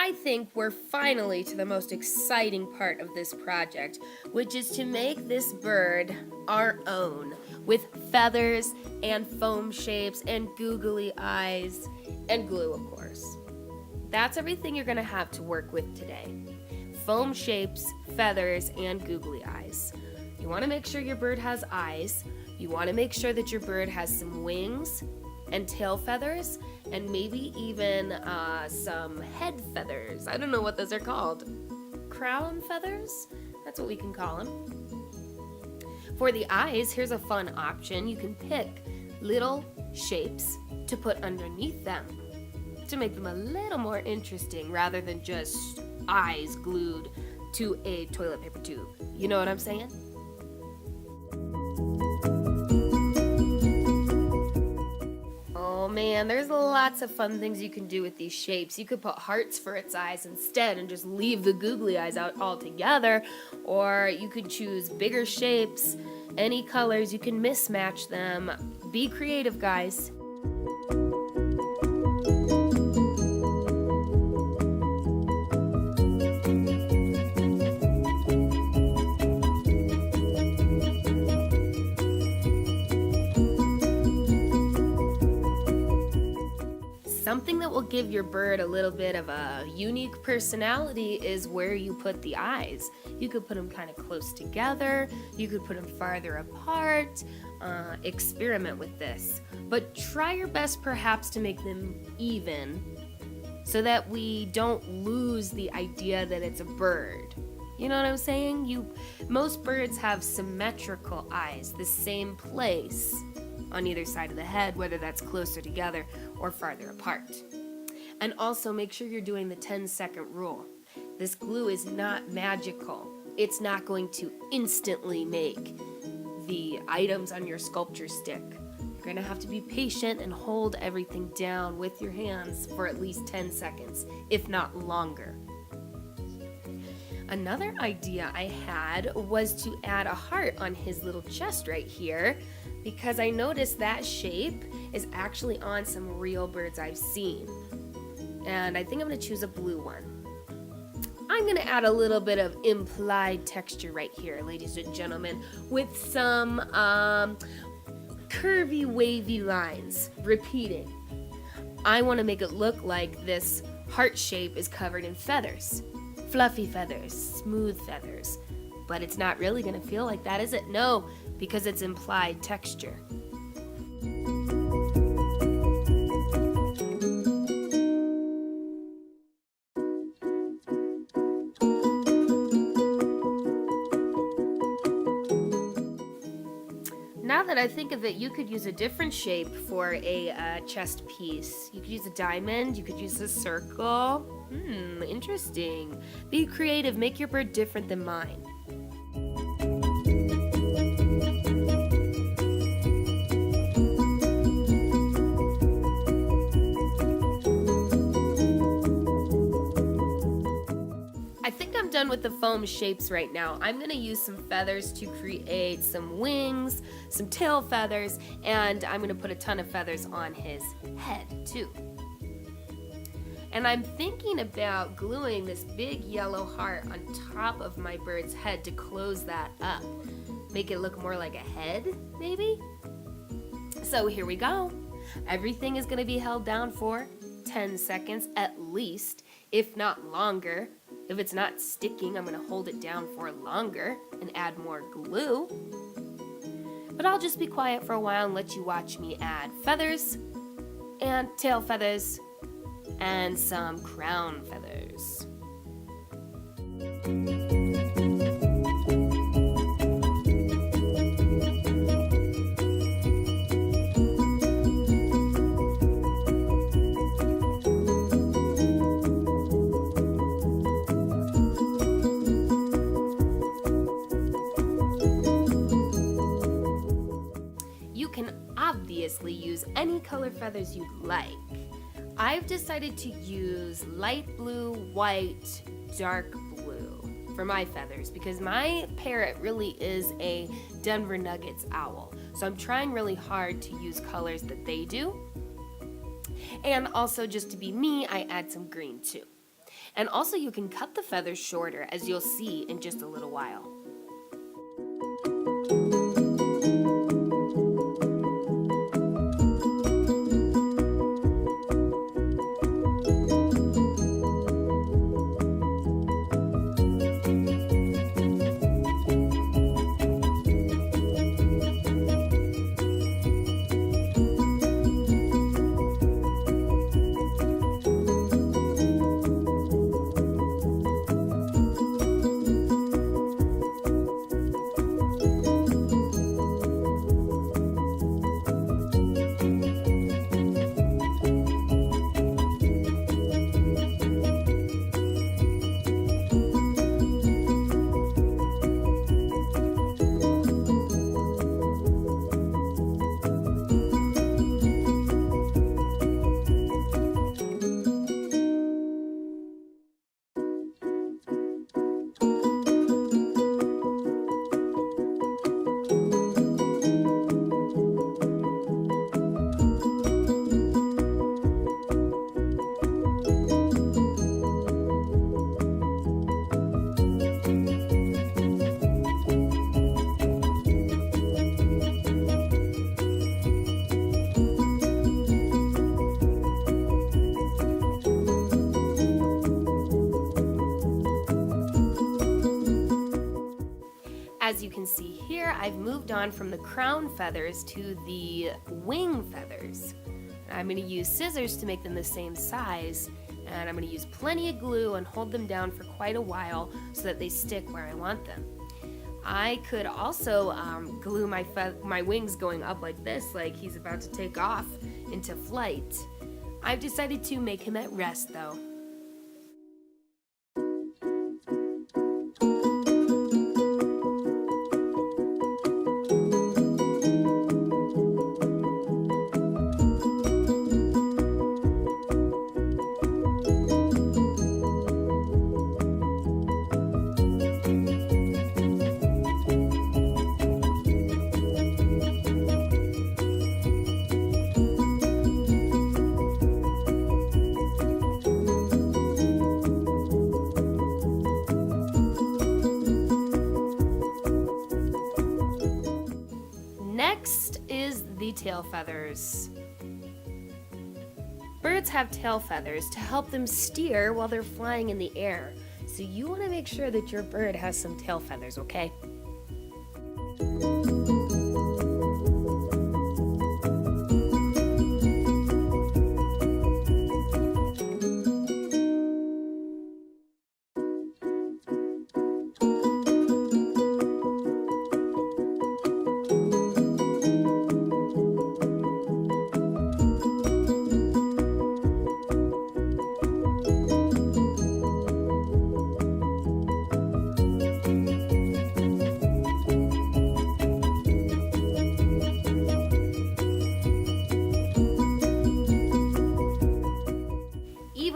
I think we're finally to the most exciting part of this project, which is to make this bird our own, with feathers and foam shapes and googly eyes and glue, of course. That's everything you're going to have to work with today. Foam shapes, feathers, and googly eyes. You want to make sure your bird has eyes. You want to make sure that your bird has some wings and tail feathers, and maybe even some head feathers. I don't know what those are called. Crown feathers? That's what we can call them. For the eyes, here's a fun option. You can pick little shapes to put underneath them to make them a little more interesting rather than just eyes glued to a toilet paper tube. You know what I'm saying? Oh man, there's lots of fun things you can do with these shapes. You could put hearts for its eyes instead and just leave the googly eyes out altogether. Or you could choose bigger shapes, any colors, you can mismatch them. Be creative, guys. Something that will give your bird a little bit of a unique personality is where you put the eyes. You could put them kind of close together, you could put them farther apart, experiment with this. But try your best perhaps to make them even so that we don't lose the idea that it's a bird. You know what I'm saying? Most birds have symmetrical eyes, the same place on either side of the head, whether that's closer together or farther apart. And also make sure you're doing the 10-second rule. This glue is not magical. It's not going to instantly make the items on your sculpture stick. You're going to have to be patient and hold everything down with your hands for at least 10 seconds, if not longer. Another idea I had was to add a heart on his little chest right here, because I noticed that shape is actually on some real birds I've seen. And I think I'm going to choose a blue one. I'm going to add a little bit of implied texture right here, ladies and gentlemen, with some curvy, wavy lines repeating. I want to make it look like this heart shape is covered in feathers. Fluffy feathers, smooth feathers. But it's not really going to feel like that, is it? No, because it's implied texture. Now that I think of it, you could use a different shape for a chest piece. You could use a diamond, you could use a circle. Interesting. Be creative, make your bird different than mine. I think I'm done with the foam shapes right now. I'm going to use some feathers to create some wings, some tail feathers, and I'm going to put a ton of feathers on his head too. And I'm thinking about gluing this big yellow heart on top of my bird's head to close that up. Make it look more like a head, maybe? So here we go. Everything is going to be held down for 10 seconds at least, if not longer. If it's not sticking, I'm going to hold it down for longer and add more glue. But I'll just be quiet for a while and let you watch me add feathers and tail feathers and some crown feathers. You can obviously use any color feathers you'd like. I've decided to use light blue, white, dark blue for my feathers because my parrot really is a Denver Nuggets owl. So I'm trying really hard to use colors that they do. And also, just to be me, I add some green too. And also you can cut the feathers shorter, as you'll see in just a little while. As you can see here, I've moved on from the crown feathers to the wing feathers. I'm going to use scissors to make them the same size, and I'm going to use plenty of glue and hold them down for quite a while so that they stick where I want them. I could also glue my wings going up like this, like he's about to take off into flight. I've decided to make him at rest though. Next is the tail feathers. Birds have tail feathers to help them steer while they're flying in the air. So you want to make sure that your bird has some tail feathers, okay?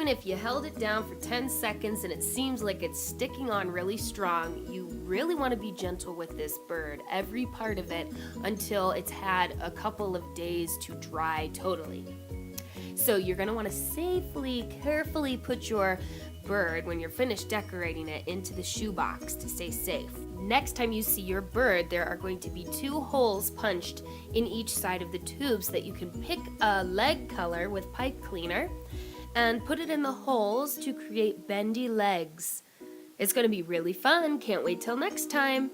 If you held it down for 10 seconds and it seems like it's sticking on really strong, you really want to be gentle with this bird, every part of it, until it's had a couple of days to dry totally. So you're going to want to safely, carefully put your bird, when you're finished decorating it, into the shoebox to stay safe. Next time you see your bird, there are going to be 2 holes punched in each side of the tube so that you can pick a leg color with pipe cleaner and put it in the holes to create bendy legs. It's going to be really fun. Can't wait till next time.